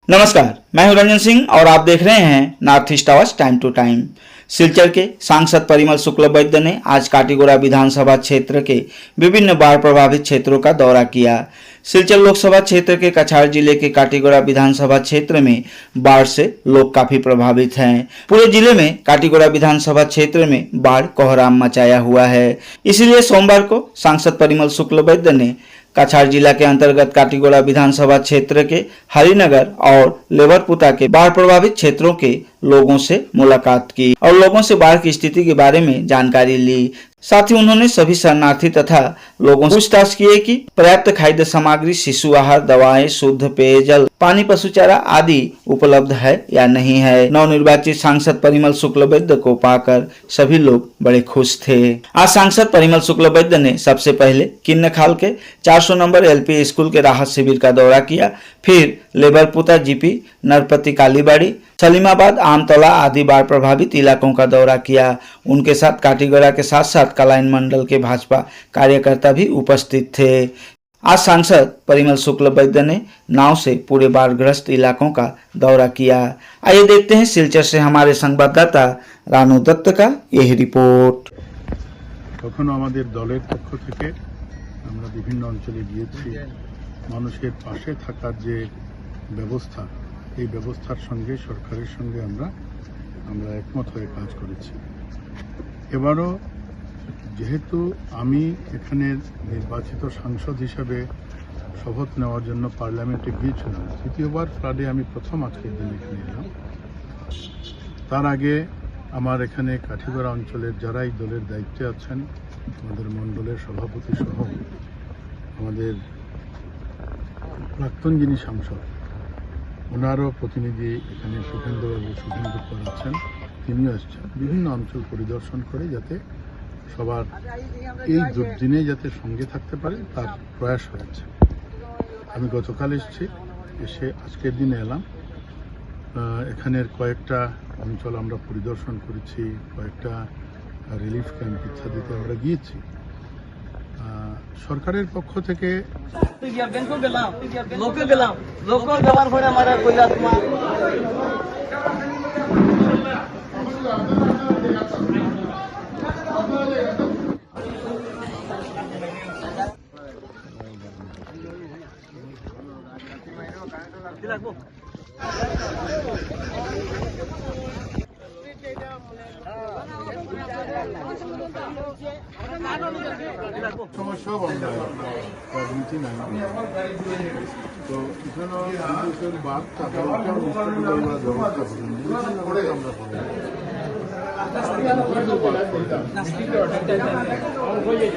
नमस्कार, मैं हूं रंजन सिंह और आप देख रहे हैं नॉर्थ ईस्ट आवाज टाइम टू टाइम। सिलचर के सांसद परिमल शुक्ल वैद्य ने आज काटीगोड़ा विधानसभा क्षेत्र के विभिन्न बाढ़ प्रभावित क्षेत्रों का दौरा किया। सिलचर लोकसभा क्षेत्र के कछार जिले के काटीगोड़ा विधानसभा क्षेत्र में बाढ़ से लोग काफी प्रभावित हैं। पूरे जिले में काटीगोड़ा विधानसभा क्षेत्र में बाढ़ कोहराम मचाया हुआ है। इसलिए सोमवार को सांसद परिमल शुक्ल वैद्य ने कछार जिला के अंतर्गत काटीगोड़ा विधानसभा क्षेत्र के हरिनगर और लेवरपुता के बाढ़ प्रभावित क्षेत्रों के लोगों से मुलाकात की और लोगों से बाढ़ की स्थिति के बारे में जानकारी ली। साथ ही उन्होंने सभी शरणार्थी तथा लोगों से पूछताछ किए कि पर्याप्त खाद्य सामग्री, शिशु आहार, दवाएं, शुद्ध पेयजल, पानी, पशु चारा आदि उपलब्ध है या नहीं है। नवनिर्वाचित सांसद परिमल शुक्ल वैद्य को पाकर सभी लोग बड़े खुश थे। आज सांसद परिमल शुक्ल वैद्य ने सबसे पहले किन्नखाल के 400 नंबर एलपी स्कूल के राहत शिविर का दौरा किया, फिर लेबरपुता जीपी, नरपति कालीबाड़ी, सलीमाबाद, आमतौला आदि बाढ़ प्रभावित इलाकों का दौरा किया। उनके साथ काटीगोड़ा के साथ साथ कलाइन मंडल के भाजपा कार्यकर्ता भी उपस्थित थे। आज सांसद परिमल शुक्ल वैद्य ने नाव से पूरे बाढ़ग्रस्त इलाकों का दौरा किया। आइए देखते हैं सिलचर से हमारे संवाददाता रानू दत्त का यह रिपोर्ट। কখনো আমাদের দলের পক্ষ থেকে আমরা বিভিন্ন অঞ্চলে গিয়েছি, মানুষের পাশে থাকার যে ব্যবস্থা, এই ব্যবস্থার সঙ্গে সরকারের সঙ্গে আমরা একমত হয়ে কাজ করেছি। এবারও যেহেতু আমি এখানে নির্বাচিত সাংসদ হিসেবে শপথ নেওয়ার জন্য পার্লামেন্টে গিয়েছিলাম, তৃতীয়বার ফ্লাডে আমি প্রথম আজকের দিন এখানে এলাম। তার আগে আমার এখানে কাঠিগড়া অঞ্চলের যারা এই দলের দায়িত্বে আছেন, আমাদের মণ্ডলের সভাপতি সহ আমাদের প্রাক্তন যিনি সাংসদ, ওনারও প্রতিনিধি এখানে সুখেন্দু কর আছেন, তিনিও এসছেন। বিভিন্ন অঞ্চল পরিদর্শন করে যাতে সবার এই দুর্দিনে যাতে সঙ্গে থাকতে পারে তার প্রয়াস হয়েছে। আমি গতকাল এসে আজকের দিনে এলাম। এখানের কয়েকটা অঞ্চল আমরা পরিদর্শন করেছি, কয়েকটা রিলিফ ক্যাম্প ইত্যাদিতে আমরা গিয়েছি। সরকারের পক্ষ থেকে সমস্যাও বন্ধ রাজনীতি নাই, তো এখানে বাদ তাদেরকেও ব্যবস্থা করে আমরা করি।